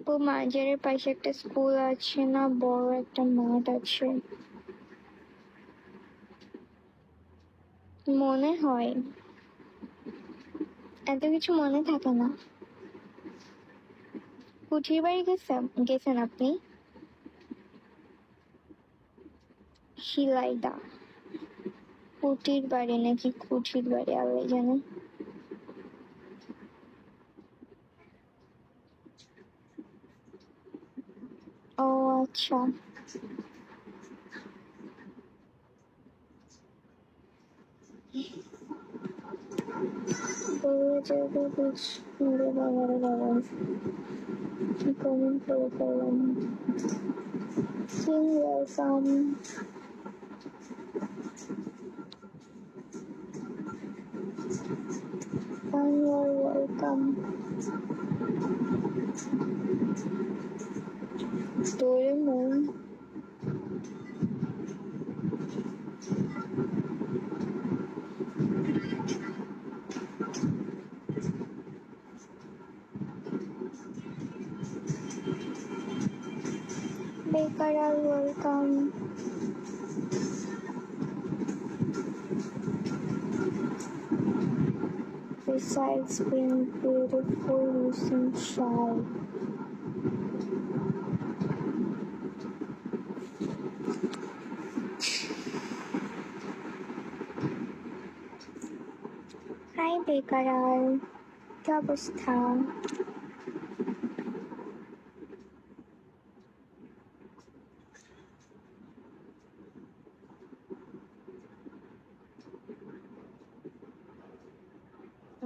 ও মাজারের পাশে একটা স্কুল আছে না, বড় একটা মাঠ আছে মনে হয়, এত কিছু মনে থাকে না। কুঠির বাড়ি গেছেন আপনি? শিলাইদা কুটির বাড়ি নাকি কুঠির বাড়ি আল্লাহ জানে। ও আচ্ছা, কমেন্ট করে ফেললাম। ওয়েলকাম। ওয়েলকাম। তোর মন বেকার। Welcome. Besides being beautiful, you seem shy. Hi বেকার, কি অবস্থা?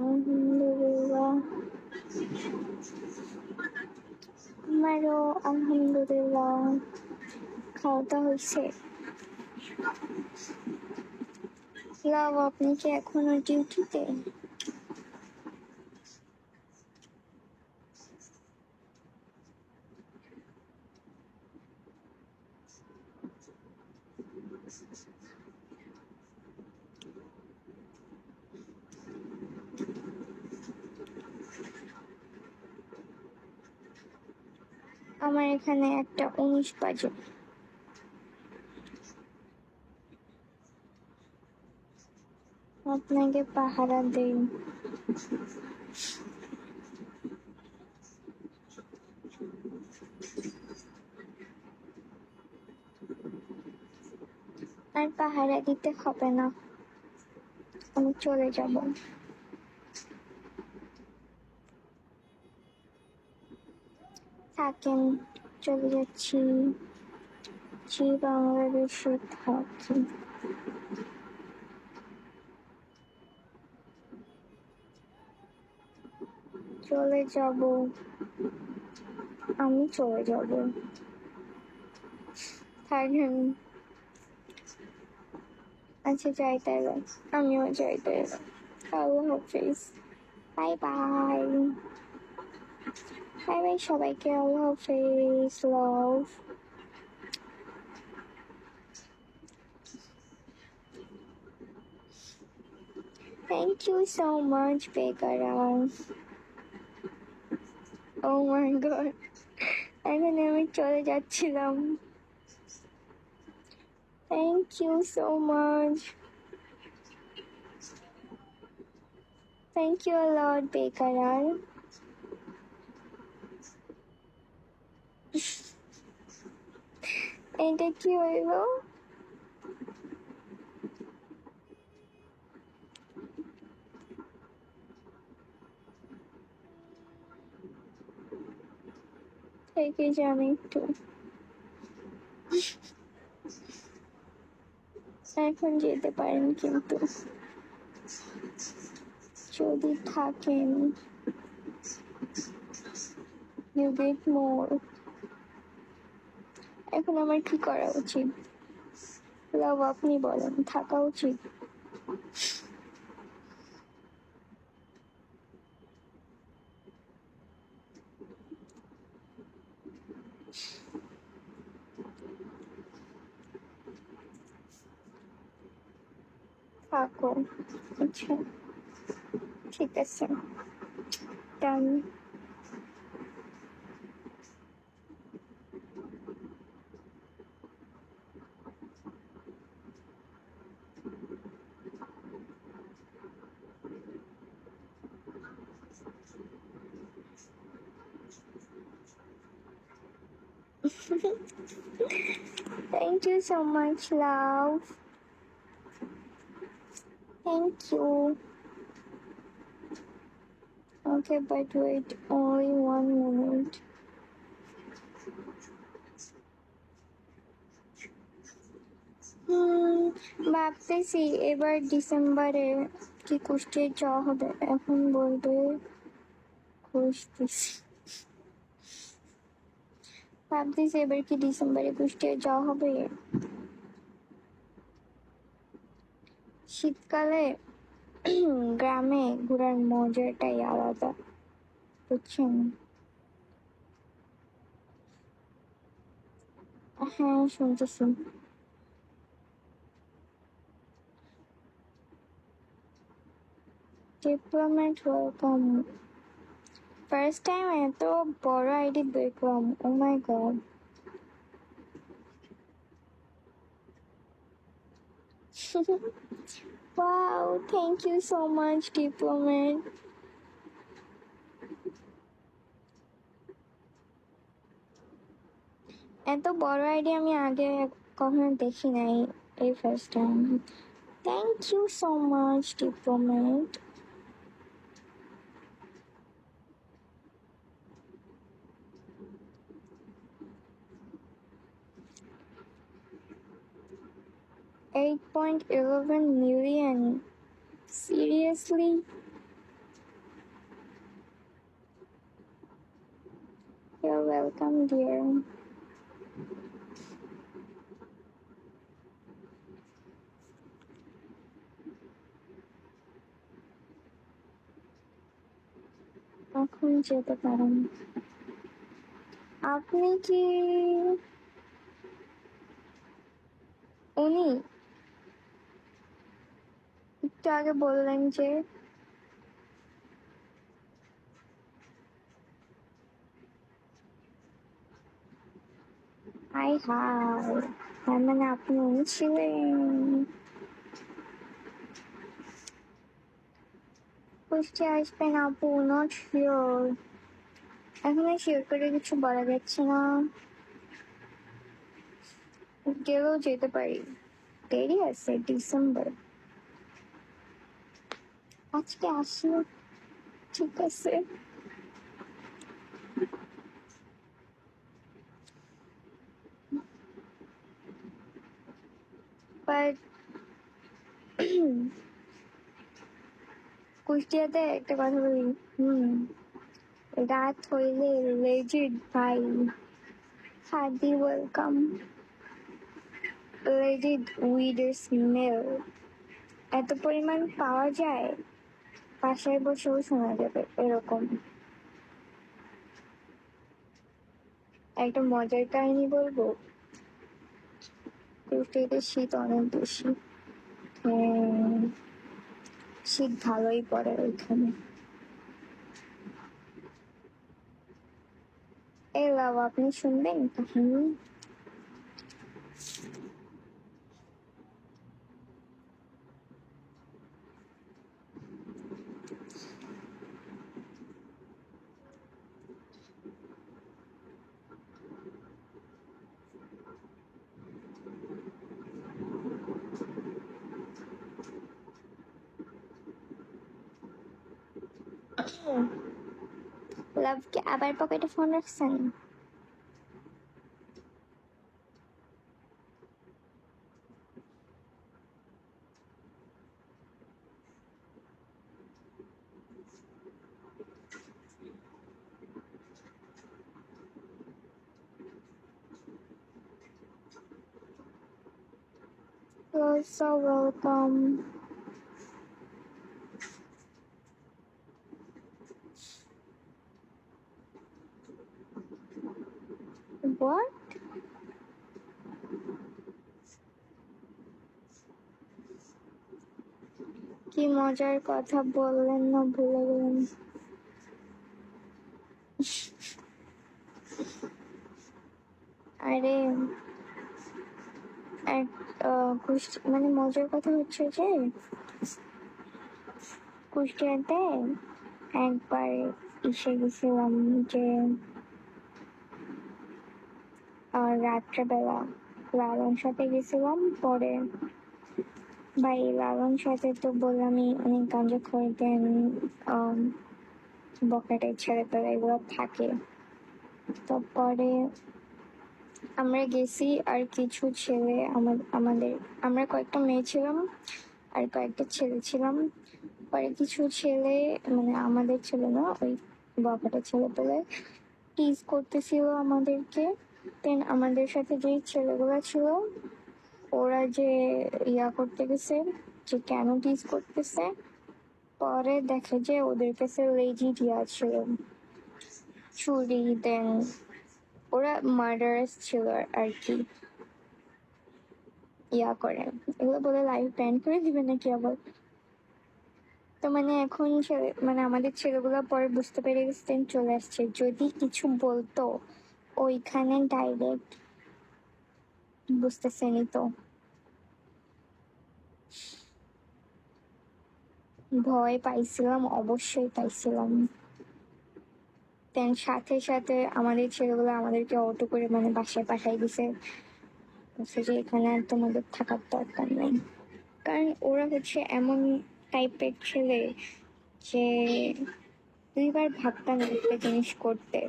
আলহামদুলিল্লাহ, আমারও আলহামদুলিল্লাহ। খাওয়া দাওয়া হয়েছে? লাভ, আপনি কি এখনো ডিউটিতে? আমার এখানে 1:19 বাজে। আপনাকে পাহারা দেই। আর পাহারা দিতে হবে না, আমি চলে যাব। থাকেন, চলে যাচ্ছি। বাংলাদেশে থাকি। চলে যাব, আমি চলে যাব। থাকেন। আচ্ছা যাই তাহলে, আমিও যাই তাহলে। আল্লাহ হাফিজ। Bye bye. বাই বাই সবাইকে, আল্লাহ হাফিজ। Love. Thank you so much বেকারা। ও মাই গড, এখানে আমি চলে যাচ্ছিলাম। Thank you so much. Thank you a lot বেকারা। এটা কি হইল? থেকে যান একটু, এখন যেতে পারেন কিন্তু যদি থাকেন। You get more. এখন আমার কি করা উচিত? লাভ, আপনি বলেন, থাকা উচিত? থাকো। আচ্ছা ঠিক আছে, ডান। Thank you so much, love. Thank you. Okay, but wait only 1 minute. ভাবতেছি এবার ডিসেম্বরে কি কুষ্টিয়ায় যাওয়া হবে, এখন বলতে খুঁজতেছি। ভাবতেছি এবার কি ডিসেম্বরে কুষ্টিয়ায় যাওয়া হবে। শীতকালে গ্রামে ঘোরার মজাটাই আলাদা, বুঝছেন? হ্যাঁ, শুনতেছি। Diplomat welcome. ফার্স্ট টাইম এত বড় আইডি দেখলাম, ও my god. Wow, thank you so much, Diplomat. এত বড় আইডি আমি আগে কখনো দেখি নাই, এই first time. Thank you so much, Diplomat. $8.11 million. Seriously? You're welcome, dear. এখন যেতে পারেন। আপনি কি উনি একটু আগে বললেন যে হাই হাই, তার মানে আপনি উনি ছিলেন। কুষ্টি আসবেন আপু? নট শিওর, এখন শিওর করে কিছু বলা যাচ্ছে না, গেলেও যেতে পারি, দেরি আছে ডিসেম্বর। আজকে আসি, ঠিক আছে। বাট কুষ্টিয়াতে একটা কথা বলি, রাত হইলে লেজিট ভাই, হার্দি ওয়েলকাম। লেজিট উইডের স্মেল এত পরিমাণ পাওয়া যায়, বাসায় বসেও শোনা যাবে এরকম। একটা মজার কাহিনী বলবো, কুষ্টিয়াতে শীত অনেক বেশি। শীত ভালোই পড়ে ওইখানে। এই লাভ, আপনি শুনবেন কাহিনী? লাভকে আবার পকেটে ফোন রাখছেন? You're so welcome. What? কি মজার কথা বললেন না ভুলে গেলেন। আরে মানে মজার কথা হচ্ছে যে কুষ্টিয়াতে একবার এসে গেছিলাম, যে আর রাত্রেবেলা লালন সাথে গেছিলাম। পরে ভাই লালন সাথে তো বললামই অনেক গাঞ্জা খোর দেন বকেটের ছেড়ে পেলে এগুলো থাকে। তারপরে আমরা গেছি আর কিছু ছেলে আমাদের আমরা কয়েকটা মেয়ে ছিলাম আর কয়েকটা ছেলে ছিলাম। পরে কিছু ছেলে মানে আমাদের ছেলে না, ওই বকেটের ছেলে পেলে টিজ করতেছিল আমাদেরকে। দেন আমাদের সাথে যেই ছেলেগুলো ছিল ওরা যে করতে গেছে যে কেন টিজ করতেছে, পরে দেখে যে ওদের কাছে লেজিট ছিল, চুরি। দেন ওরা মার্ডারাস ছিল আর কি। করে এগুলো বলে লাইফ ব্যান করে দিবে নাকি আবার। তো মানে এখন মানে আমাদের ছেলেগুলো পরে বুঝতে পেরে গেছে, চলে আসছে। যদি কিছু বলতো ওইখানে ডাইরেক্ট বুঝতেছেনি তো, ভয় পাইছিলাম, অবশ্যই পাইছিলাম। দেন সাথে সাথে আমাদের ছেলেগুলো আমাদেরকে অটো করে মানে বাসায় পাঠাই দিছে, যে এখানে আর তোমাদের থাকার দরকার নেই। কারণ ওরা হচ্ছে এমন টাইপের ছেলে যে দুইবার ভাবতাম একটা জিনিস করতে।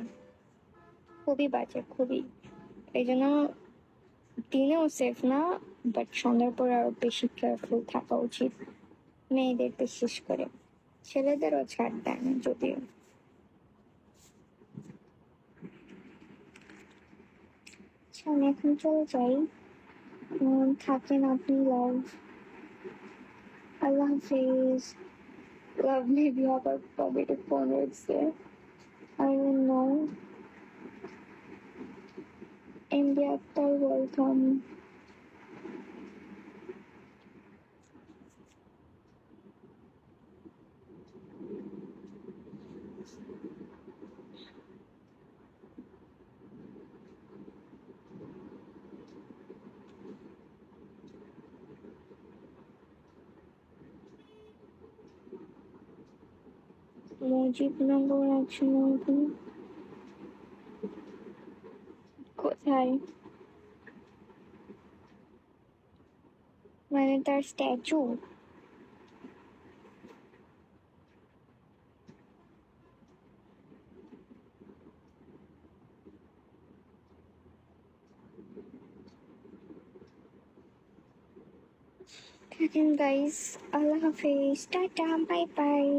খুবই বাজে, খুবই। এই জন্য দিনেও সেফ না, বাট সন্ধ্যার পর আরো বেশি কেয়ারফুল থাকা উচিত মেয়েদের, বিশেষ করে। ছেলেদেরও ছাড় দেয় না যদিও। আমি এখন চলে যাই। থাকেন আপনি, লাভ। আল্লাহ হাফিজ। লাভ মেবি আবার কবে ফোন হচ্ছে, I don't know. India Akhtar, welcome. Mujibnagar আছে নাকি? কোথায়? মানে তার স্ট্যাচু? থাকেন গাইস, আল্লাহ হাফিজ, টাটা, বাই বাই।